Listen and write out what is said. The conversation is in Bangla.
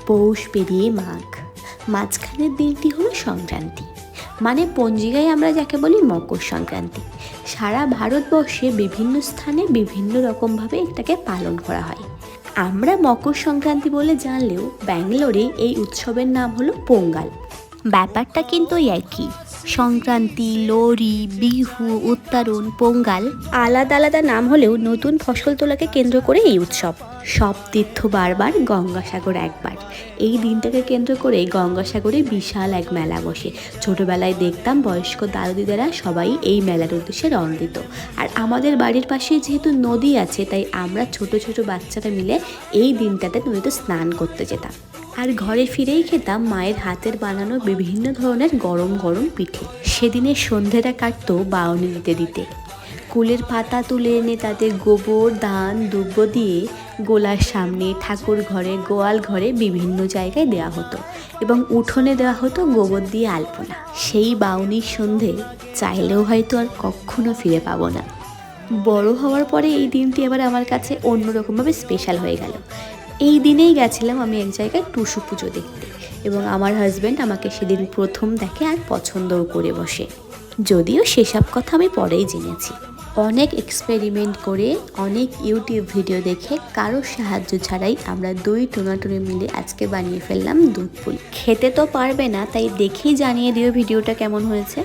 পৌষ পেরিয়ে মাঘ, মাঝখানের দিনটি হলো সংক্রান্তি, মানে পঞ্জিকায় আমরা যাকে বলি মকর সংক্রান্তি। সারা ভারতবর্ষে বিভিন্ন স্থানে বিভিন্ন রকমভাবে এটাকে পালন করা হয়। আমরা মকর সংক্রান্তি বলে জানলেও ব্যাঙ্গালোরে এই উৎসবের নাম হলো পোঙ্গাল। ব্যাপারটা কিন্তু একই। সংক্রান্তি, লোহরি, বিহু, উত্তরণ, পোঙ্গাল আলাদা আলাদা নাম হলেও নতুন ফসল তোলাকে কেন্দ্র করে এই উৎসব। সব তীর্থ বারবার, গঙ্গাসাগর একবার। এই দিনটাকে কেন্দ্র করে গঙ্গাসাগরে বিশাল এক মেলা বসে। ছোটোবেলায় দেখতাম বয়স্ক দাদু দিদারা সবাই এই মেলার উদ্দেশ্যে রওনা দিত। আর আমাদের বাড়ির পাশে যেহেতু নদী আছে, তাই আমরা ছোট ছোট বাচ্চারা মিলে এই দিনটাতে নদীতে স্নান করতে যেতাম। আর ঘরে ফিরেই খেতাম মায়ের হাতের বানানো বিভিন্ন ধরনের গরম গরম পিঠে। সেদিনের সন্ধেটা কাটতো বাউনি দিতে দিতে। কুলের পাতা তুলে এনে তাতে গোবর, ধান, দুব্ব দিয়ে গোলার সামনে, ঠাকুর ঘরে, গোয়াল ঘরে বিভিন্ন জায়গায় দেওয়া হতো এবং উঠোনে দেওয়া হতো গোবর দিয়ে আলপনা। সেই বাউনির সন্ধে চাইলেও হয়তো আর কখনো ফিরে পাবো না। বড় হওয়ার পরে এই দিনটি এবার আমার কাছে অন্যরকমভাবে স্পেশাল হয়ে গেল। এই দিনেই গেছিলাম আমি এক জায়গায় টুসু পুজো দেখতে, এবং আমার হাজব্যান্ড আমাকে সেদিন প্রথম দেখে আর পছন্দও করে বসে। যদিও সেসব কথা আমি পরেই জেনেছি। অনেক এক্সপেরিমেন্ট করে, অনেক ইউটিউব ভিডিও দেখে, কারোর সাহায্য ছাড়াই আমরা দুই টোনাটুনি মিলে আজকে বানিয়ে ফেললাম দুধ পুলি। খেতে তো পারবে না, তাই দেখেই জানিয়ে দিও ভিডিওটা কেমন হয়েছে।